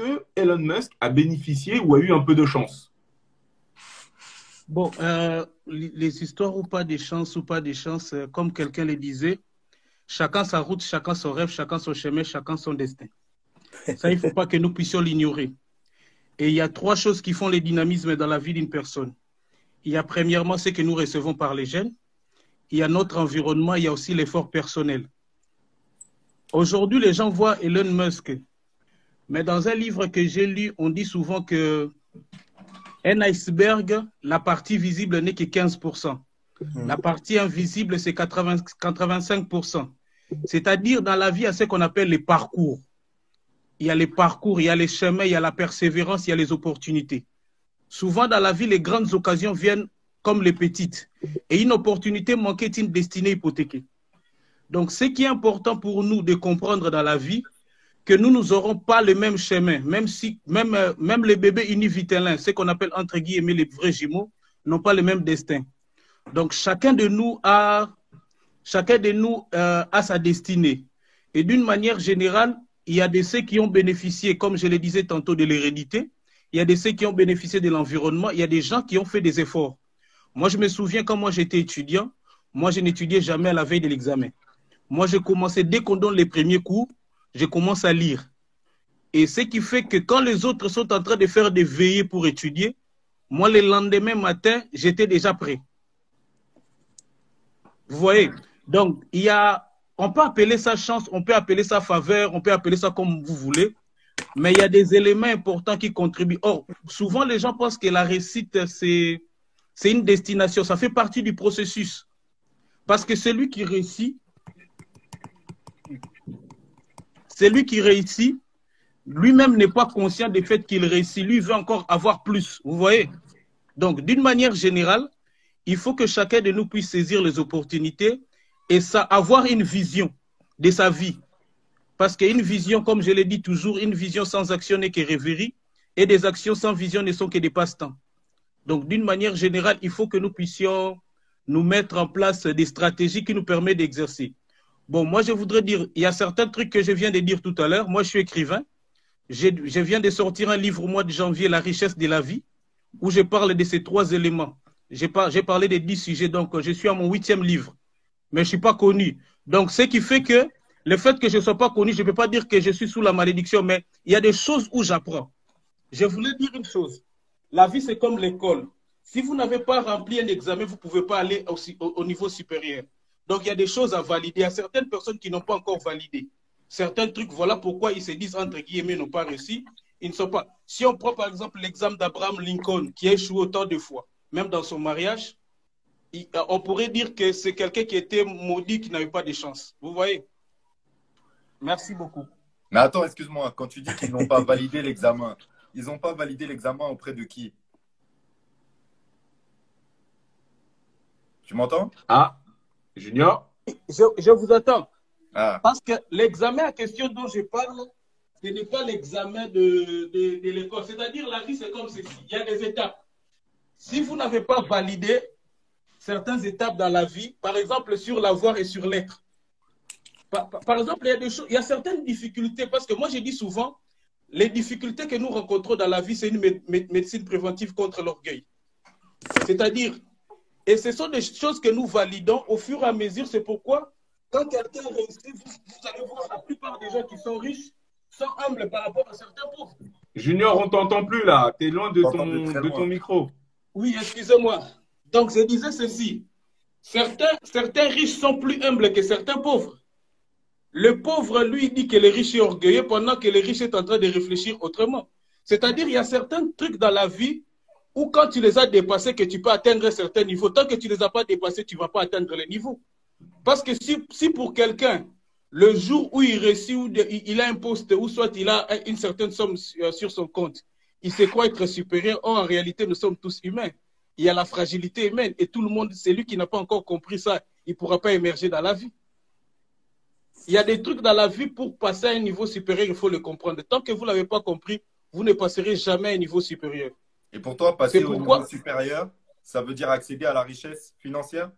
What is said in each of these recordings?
que Elon Musk a bénéficié ou a eu un peu de chance? Bon, les histoires ou pas de chance, comme quelqu'un le disait, chacun sa route, chacun son rêve, chacun son chemin, chacun son destin. Ça, il ne faut pas que nous puissions l'ignorer. Et il y a trois choses qui font le dynamisme dans la vie d'une personne. Il y a premièrement ce que nous recevons par les gènes, il y a notre environnement, il y a aussi l'effort personnel. Aujourd'hui, les gens voient Elon Musk, mais dans un livre que j'ai lu, on dit souvent que un iceberg, la partie visible n'est que 15%. La partie invisible, c'est 85%. C'est-à-dire, dans la vie, il y a ce qu'on appelle les parcours. Il y a les parcours, il y a les chemins, il y a la persévérance, il y a les opportunités. Souvent, dans la vie, les grandes occasions viennent comme les petites. Et une opportunité manquée est une destinée hypothéquée. Donc, ce qui est important pour nous de comprendre dans la vie, que nous n'aurons pas le même chemin, même les bébés univitellins, ce qu'on appelle entre guillemets les vrais jumeaux, n'ont pas le même destin. Donc, chacun de nous a sa destinée. Et d'une manière générale, il y a de ceux qui ont bénéficié, comme je le disais tantôt, de l'hérédité. Il y a de ceux qui ont bénéficié de l'environnement. Il y a des gens qui ont fait des efforts. Moi, je me souviens quand moi j'étais étudiant, moi, je n'étudiais jamais à la veille de l'examen. Moi, je commençais, dès qu'on donne les premiers cours, je commence à lire. Et ce qui fait que quand les autres sont en train de faire des veillées pour étudier, moi, le lendemain matin, j'étais déjà prêt. Vous voyez? Donc, on peut appeler ça chance, on peut appeler ça faveur, on peut appeler ça comme vous voulez, mais il y a des éléments importants qui contribuent. Or, souvent, les gens pensent que la réussite, c'est une destination, ça fait partie du processus. Parce que celui qui réussit, lui-même n'est pas conscient du fait qu'il réussit. Lui veut encore avoir plus. Vous voyez? Donc, d'une manière générale, il faut que chacun de nous puisse saisir les opportunités et avoir une vision de sa vie. Parce qu'une vision, comme je l'ai dit toujours, une vision sans action n'est que rêverie et des actions sans vision ne sont que des passe-temps. Donc, d'une manière générale, il faut que nous puissions nous mettre en place des stratégies qui nous permettent d'exercer. Bon, moi, je voudrais dire, il y a certains trucs que je viens de dire tout à l'heure. Moi, je suis écrivain. Je viens de sortir un livre au mois de janvier, La richesse de la vie, où je parle de ces trois éléments. J'ai parlé des 10 sujets, donc je suis à mon 8e livre, mais je ne suis pas connu. Donc, ce qui fait que le fait que je ne sois pas connu, je ne peux pas dire que je suis sous la malédiction, mais il y a des choses où j'apprends. Je voulais dire une chose. La vie, c'est comme l'école. Si vous n'avez pas rempli un examen, vous ne pouvez pas aller au niveau supérieur. Donc, il y a des choses à valider. Il y a certaines personnes qui n'ont pas encore validé. Certains trucs, voilà pourquoi ils se disent, entre guillemets, n'ont pas réussi. Ils ne sont pas. Si on prend par exemple l'exemple d'Abraham Lincoln, qui a échoué autant de fois, même dans son mariage, on pourrait dire que c'est quelqu'un qui était maudit, qui n'avait pas de chance. Vous voyez? Merci beaucoup. Mais attends, excuse-moi, quand tu dis qu'ils n'ont pas validé l'examen, ils n'ont pas validé l'examen auprès de qui? Tu m'entends? Ah, Junior? Je vous attends. Ah. Parce que l'examen en question dont je parle, ce n'est pas l'examen de l'école. C'est-à-dire, la vie, c'est comme ceci. Il y a des étapes. Si vous n'avez pas validé certaines étapes dans la vie, par exemple, sur l'avoir et sur l'être. Par exemple, il y a certaines difficultés, parce que moi, je dis souvent, les difficultés que nous rencontrons dans la vie, c'est une médecine préventive contre l'orgueil. C'est-à-dire, et ce sont des choses que nous validons au fur et à mesure. C'est pourquoi, quand quelqu'un réussit, vous allez voir la plupart des gens qui sont riches sont humbles par rapport à certains pauvres. Junior, on ne t'entend plus là. Tu es loin de ton micro. Oui, excusez-moi. Donc, je disais ceci. Certains riches sont plus humbles que certains pauvres. Le pauvre, lui, dit que le riche est orgueilleux pendant que le riche est en train de réfléchir autrement. C'est-à-dire, il y a certains trucs dans la vie où quand tu les as dépassés, que tu peux atteindre un certain niveau. Tant que tu ne les as pas dépassés, tu ne vas pas atteindre le niveau. Parce que si pour quelqu'un, le jour où il réussit, où il a un poste, ou soit il a une certaine somme sur son compte, il sait quoi être supérieur. Or, en réalité, nous sommes tous humains. Il y a la fragilité humaine et tout le monde, celui qui n'a pas encore compris ça, il ne pourra pas émerger dans la vie. Il y a des trucs dans la vie, pour passer à un niveau supérieur, il faut le comprendre. Tant que vous ne l'avez pas compris, vous ne passerez jamais à un niveau supérieur. Et pour toi, passer au niveau supérieur, ça veut dire accéder à la richesse financière?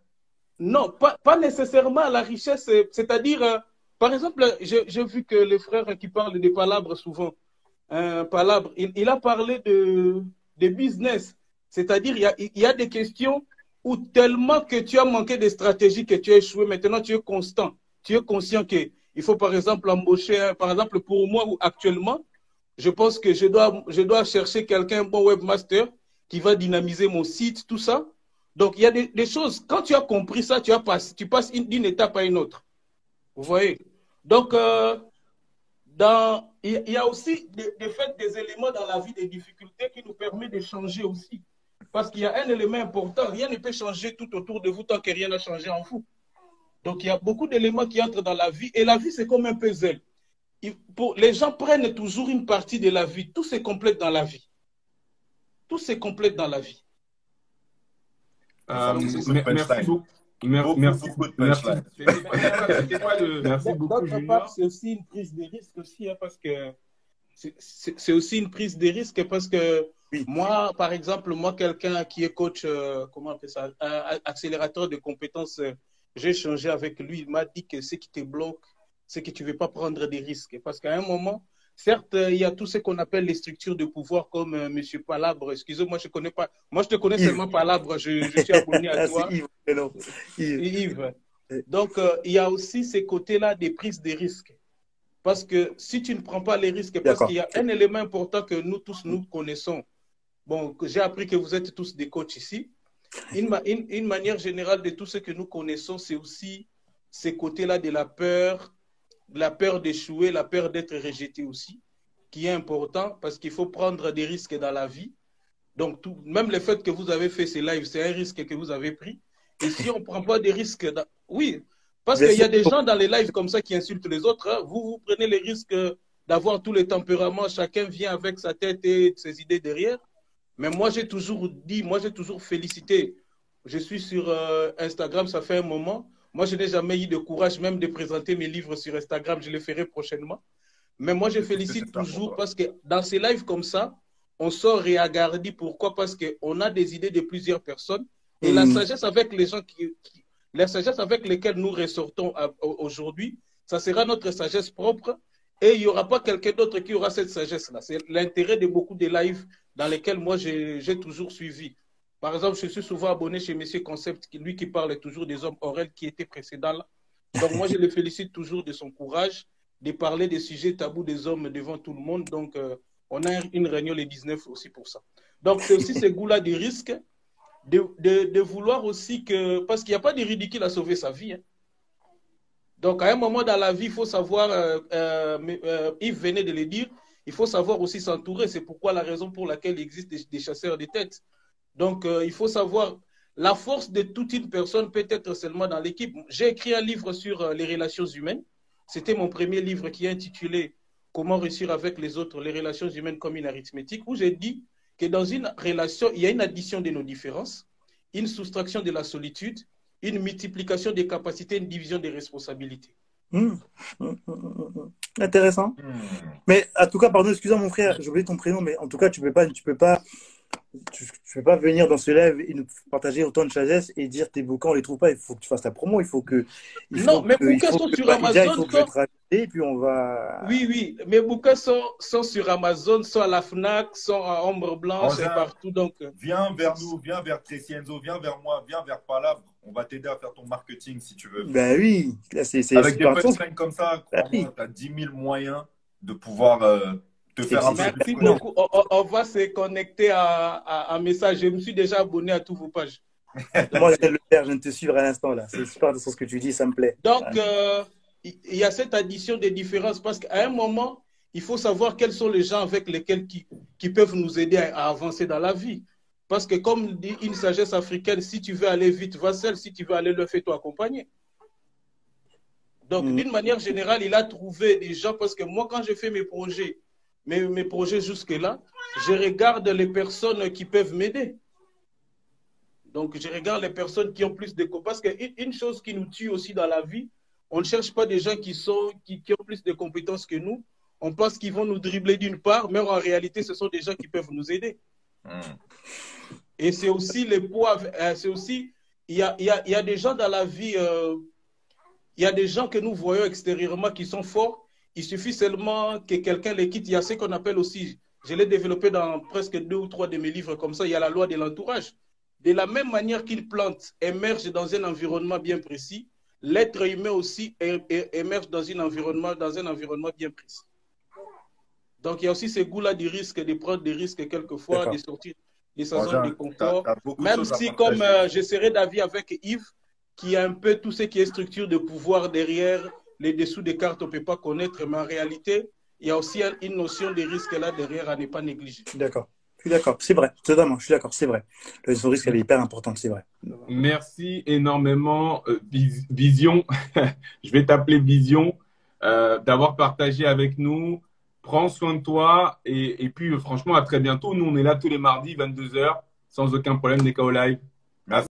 Non, pas nécessairement à la richesse. C'est-à-dire, par exemple, j'ai vu que les frères qui parlent des palabres souvent, Palabre, il a parlé de business. C'est-à-dire, il y a des questions où tellement que tu as manqué de stratégie, que tu as échoué, maintenant tu es constant. Tu es conscient qu'il faut par exemple embaucher, par exemple pour moi actuellement, je pense que je dois chercher quelqu'un, un bon webmaster, qui va dynamiser mon site, tout ça. Donc, il y a des choses, quand tu as compris ça, tu passes d'une étape à une autre. Vous voyez? Donc, il y a aussi des éléments dans la vie, des difficultés qui nous permettent de changer aussi. Parce qu'il y a un élément important, rien ne peut changer tout autour de vous tant que rien n'a changé en vous. Donc, il y a beaucoup d'éléments qui entrent dans la vie. Et la vie, c'est comme un puzzle. Les gens prennent toujours une partie de la vie. Tout se complète dans la vie. Tout se complète dans la vie. Merci beaucoup. Merci beaucoup. Merci beaucoup, Junior. C'est aussi une prise de risque aussi, hein, parce que c'est aussi une prise de risque parce que moi, par exemple, quelqu'un qui est coach, comment on appelle ça, accélérateur de compétences, j'ai échangé avec lui, il m'a dit que ce qui te bloque, c'est que tu ne veux pas prendre des risques. Parce qu'à un moment, certes, il y a tout ce qu'on appelle les structures de pouvoir comme M. Palabre. Excusez-moi, je ne connais pas. Moi, je te connais seulement Palabre. Je suis abonné à toi. Yves. Donc, il y a aussi ces côtés-là des prises de risques. Parce que si tu ne prends pas les risques, parce qu'il y a un élément important que nous tous, nous connaissons. Bon, j'ai appris que vous êtes tous des coachs ici. Une manière générale de tout ce que nous connaissons, c'est aussi ces côtés-là de la peur d'échouer, la peur d'être rejeté aussi, qui est important parce qu'il faut prendre des risques dans la vie. Donc, même le fait que vous avez fait ces lives, c'est un risque que vous avez pris. Et si on ne prend pas des risques, oui, parce qu'il y a des gens dans les lives comme ça qui insultent les autres. Hein. Vous prenez les risques d'avoir tous les tempéraments, chacun vient avec sa tête et ses idées derrière. Mais moi, j'ai toujours dit, moi, j'ai toujours félicité. Je suis sur Instagram, ça fait un moment. Moi, je n'ai jamais eu de courage même de présenter mes livres sur Instagram. Je le ferai prochainement. Mais moi, je félicite toujours parce que dans ces lives comme ça, on sort réagardi. Pourquoi? Parce qu'on a des idées de plusieurs personnes. Et la sagesse avec les gens la sagesse avec lesquelles nous ressortons aujourd'hui, ça sera notre sagesse propre. Et il n'y aura pas quelqu'un d'autre qui aura cette sagesse-là. C'est l'intérêt de beaucoup de lives dans lesquels moi, j'ai toujours suivi. Par exemple, je suis souvent abonné chez Monsieur Concept, lui qui parle toujours des hommes Aurel qui était précédent là. Donc moi, je le félicite toujours de son courage de parler des sujets tabous des hommes devant tout le monde. Donc, on a une réunion les 19 aussi pour ça. Donc, c'est aussi ce goût-là du risque de vouloir aussi que... Parce qu'il n'y a pas de ridicule à sauver sa vie. Hein. Donc, à un moment dans la vie, il faut savoir, Yves venait de le dire, il faut savoir aussi s'entourer. C'est pourquoi la raison pour laquelle il existe des chasseurs de têtes. Donc, il faut savoir, la force de toute une personne peut être seulement dans l'équipe. J'ai écrit un livre sur les relations humaines. C'était mon premier livre qui est intitulé « Comment réussir avec les autres, les relations humaines comme une arithmétique » où j'ai dit que dans une relation, il y a une addition de nos différences, une soustraction de la solitude, une multiplication des capacités, une division des responsabilités. Intéressant. Mais en tout cas, pardon, excuse-moi mon frère, j'ai oublié ton prénom, mais en tout cas, tu peux pas venir dans ce live et nous partager autant de sagesse et dire tes bouquins, on les trouve pas. Il faut que tu fasses ta promo. Il faut que. Mes bouquins sont sur Amazon. Et puis on va. Oui, mes bouquins sont sur Amazon, sont à la Fnac, sont à Ombre Blanche et partout. Donc, viens vers nous, viens vers Tracy Enzo, viens vers moi, viens vers Palabre. On va t'aider à faire ton marketing si tu veux. Ben oui, c'est avec des punchlines comme ça, tu as 10 000 moyens de pouvoir te faire un peu. Merci beaucoup. On va se connecter à un message. Je me suis déjà abonné à toutes vos pages. Moi, je vais le faire, je viens de te suivre à l'instant là. C'est super de ce que tu dis, ça me plaît. Donc, il y a cette addition des différences parce qu'à un moment, il faut savoir quels sont les gens avec lesquels qui peuvent nous aider à avancer dans la vie. Parce que comme dit une sagesse africaine, si tu veux aller vite, va seul. Si tu veux aller loin, fais-toi accompagner. Donc, d'une manière générale, il a trouvé des gens parce que moi, quand je fais mes projets jusque-là, je regarde les personnes qui peuvent m'aider. Donc, je regarde les personnes qui ont plus de... Parce qu'une chose qui nous tue aussi dans la vie, on ne cherche pas des gens qui ont plus de compétences que nous. On pense qu'ils vont nous dribbler d'une part, mais en réalité, ce sont des gens qui peuvent nous aider. Et c'est aussi les poids, c'est aussi, il y a des gens dans la vie, il y a des gens que nous voyons extérieurement qui sont forts, Il suffit seulement que quelqu'un les quitte. Il y a ce qu'on appelle aussi, je l'ai développé dans presque 2 ou 3 de mes livres comme ça, il y a la loi de l'entourage. De la même manière qu'une plante émerge dans un environnement bien précis, l'être humain aussi émerge dans un environnement bien précis. Donc, il y a aussi ce goût-là du risque, de prendre des risques quelquefois, de sortir de sa zone de confort. Même si, comme je serai d'avis avec Yves, qui a un peu tout ce qui est structure de pouvoir derrière, les dessous des cartes, on ne peut pas connaître, mais en réalité, il y a aussi une notion de risque là derrière à ne pas négliger. D'accord. Je suis d'accord, c'est vrai, totalement, je suis d'accord, c'est vrai. La notion de risque, elle est hyper importante, c'est vrai. Merci énormément, Vision. Je vais t'appeler Vision, d'avoir partagé avec nous. Prends soin de toi et puis franchement, à très bientôt. Nous, on est là tous les mardis, 22 h, sans aucun problème, Nekao Live.